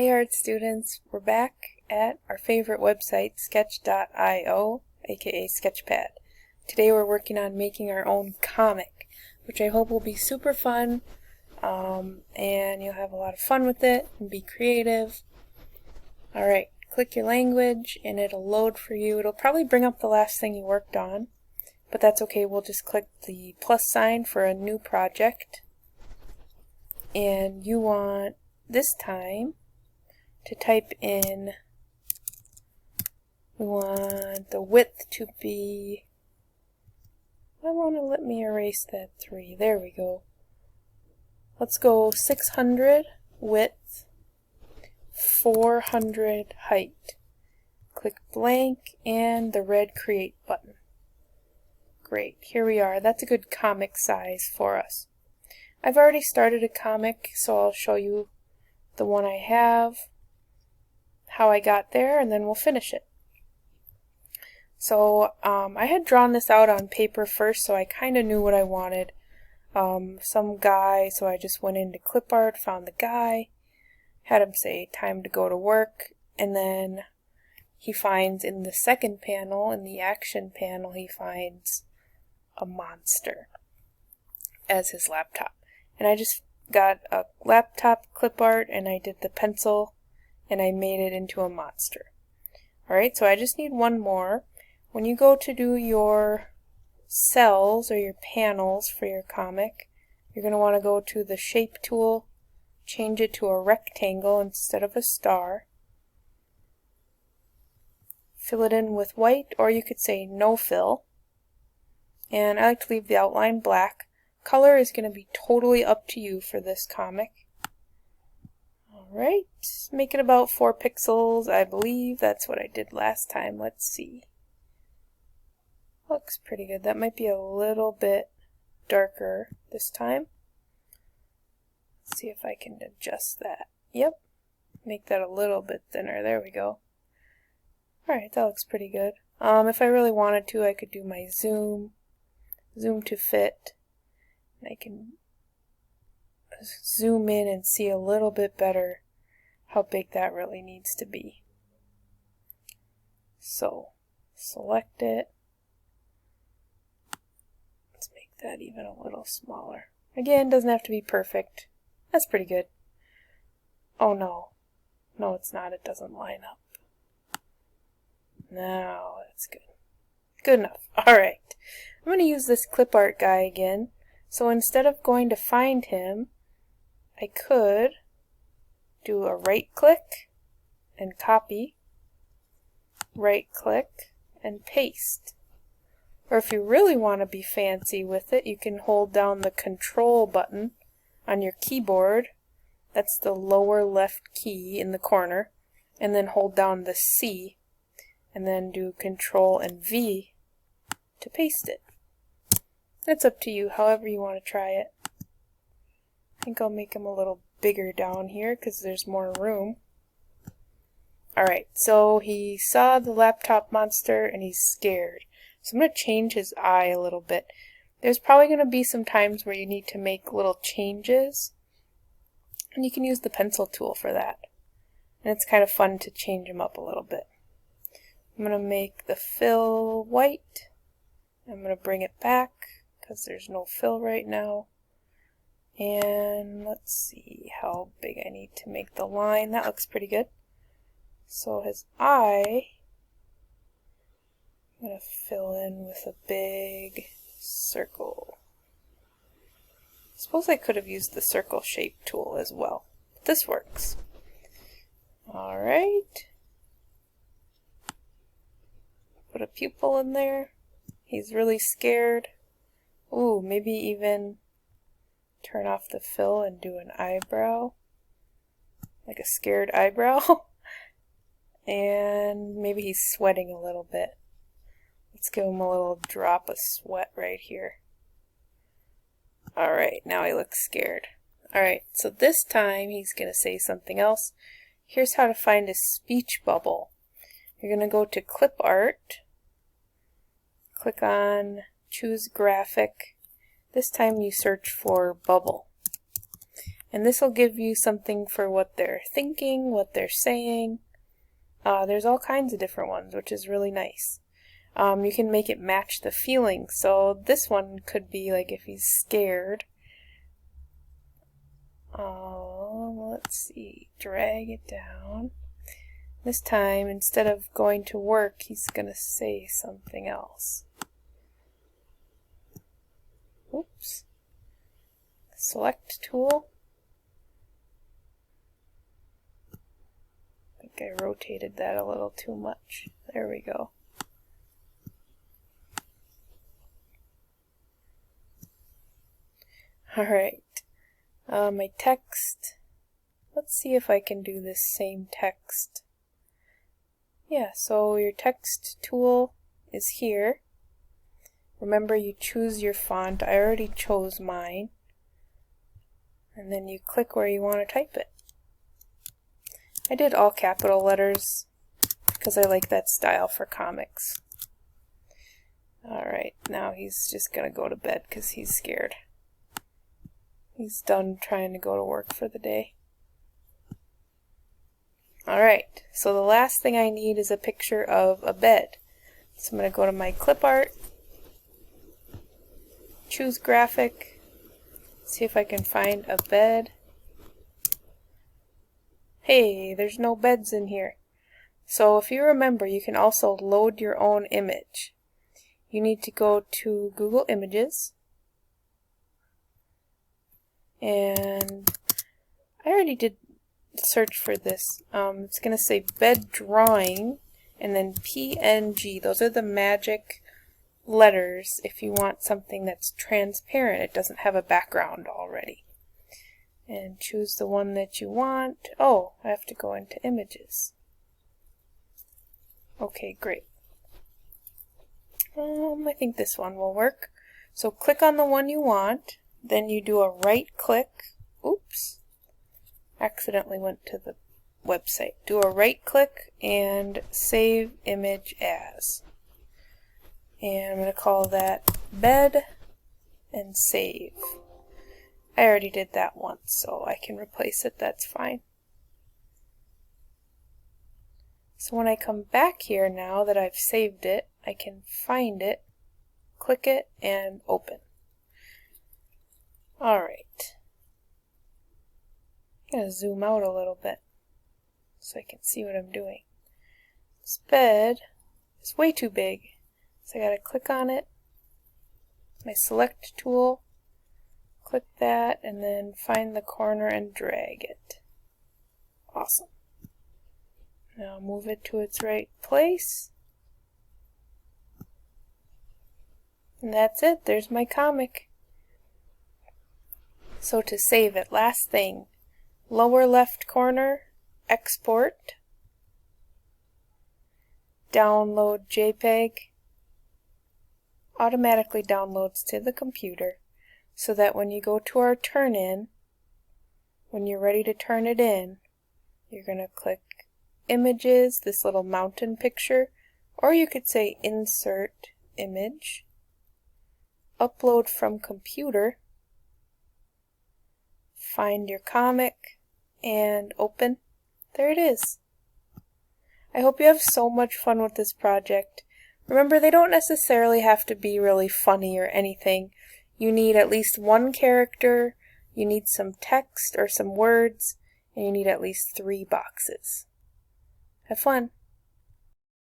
Hey art students, we're back at our favorite website, sketch.io, aka Sketchpad. Today we're working on making our own comic, which I hope will be super fun, and you'll have a lot of fun with it and be creative. Alright, click your language and it'll load for you. It'll probably bring up the last thing you worked on, but that's okay. We'll just click the plus sign for a new project. And you want, this time, to type in, we want the width to be, I want to let me erase that 3. There we go. Let's go 600 width, 400 height. Click blank and the red create button. Great, here we are. That's a good comic size for us. I've already started a comic, so I'll show you the one I have, how I got there, and then we'll finish it. So I had drawn this out on paper first, so I kind of knew what I wanted. Some guy, so I just went into clip art, found the guy, had him say time to go to work, and then he finds in the second panel, in the action panel, he finds a monster as his laptop. And I just got a laptop clip art and I did the pencil and I made it into a monster. Alright, so I just need one more. When you go to do your cells or your panels for your comic, you're going to want to go to the shape tool, change it to a rectangle instead of a star. Fill it in with white, or you could say no fill. And I like to leave the outline black. Color is going to be totally up to you for this comic. Alright, make it about 4 pixels. I believe that's what I did last time. Let's see. Looks pretty good. That might be a little bit darker this time. Let's see if I can adjust that. Yep, make that a little bit thinner. There we go. Alright, that looks pretty good. If I really wanted to, I could do my zoom to fit. I can zoom in and see a little bit better how big that really needs to be. So, select it. Let's make that even a little smaller. Again, doesn't have to be perfect. That's pretty good. Oh no. No, it's not. It doesn't line up. Now, that's good. Good enough. Alright. I'm going to use this clip art guy again. So instead of going to find him, I could do a right click and copy, right click and paste. Or if you really want to be fancy with it, you can hold down the control button on your keyboard. That's the lower left key in the corner. And then hold down the C and then do control and V to paste it. It's up to you, however you want to try it. I think I'll make him a little bigger down here because there's more room. Alright, so he saw the laptop monster and he's scared. So I'm going to change his eye a little bit. There's probably going to be some times where you need to make little changes. And you can use the pencil tool for that. And it's kind of fun to change him up a little bit. I'm going to make the fill white. I'm going to bring it back because there's no fill right now. And let's see how big I need to make the line. That looks pretty good. So his eye, I'm going to fill in with a big circle. I suppose I could have used the circle shape tool as well. But this works. Alright. Put a pupil in there. He's really scared. Ooh, maybe even turn off the fill and do an eyebrow. Like a scared eyebrow. And maybe he's sweating a little bit. Let's give him a little drop of sweat right here. Alright, now he looks scared. Alright, so this time he's going to say something else. Here's how to find a speech bubble. You're going to go to clip art. Click on choose graphic. This time you search for bubble. And this will give you something for what they're thinking, what they're saying. There's all kinds of different ones, which is really nice. You can make it match the feeling. So this one could be like if he's scared. Let's see, drag it down. This time, instead of going to work, he's going to say something else. Oops. Select tool. I think I rotated that a little too much. There we go. Alright. My text. Let's see if I can do this same text. Yeah, so your text tool is here. Remember, you choose your font. I already chose mine. And then you click where you want to type it. I did all capital letters because I like that style for comics. Alright, now he's just going to go to bed because he's scared. He's done trying to go to work for the day. Alright, so the last thing I need is a picture of a bed. So I'm going to go to my clip art, choose graphic, see if I can find a bed. Hey, there's no beds in here. So if you remember, you can also load your own image. You need to go to Google Images. And I already did search for this. It's going to say bed drawing and then PNG. Those are the magic letters if you want something that's transparent. It doesn't have a background already. And choose the one that you want. Oh, I have to go into images. Okay, great. I think this one will work. So click on the one you want. Then you do a right click. Oops. Accidentally went to the website. Do a right click and save image as. And I'm going to call that bed and save. I already did that once, so I can replace it. That's fine. So when I come back here now that I've saved it, I can find it, click it, and open. Alright. I'm going to zoom out a little bit so I can see what I'm doing. This bed is way too big, so I got to click on it, my select tool, click that, and then find the corner and drag it. Awesome. Now move it to its right place. And that's it. There's my comic. So to save it, last thing, lower left corner, export, download JPEG, automatically downloads to the computer so that when you go to our turn in, when you're ready to turn it in, you're going to click images, this little mountain picture, or you could say insert image, upload from computer, find your comic, and open. There it is. I hope you have so much fun with this project. Remember, they don't necessarily have to be really funny or anything. You need at least one character, you need some text or some words, and you need at least 3 boxes. Have fun!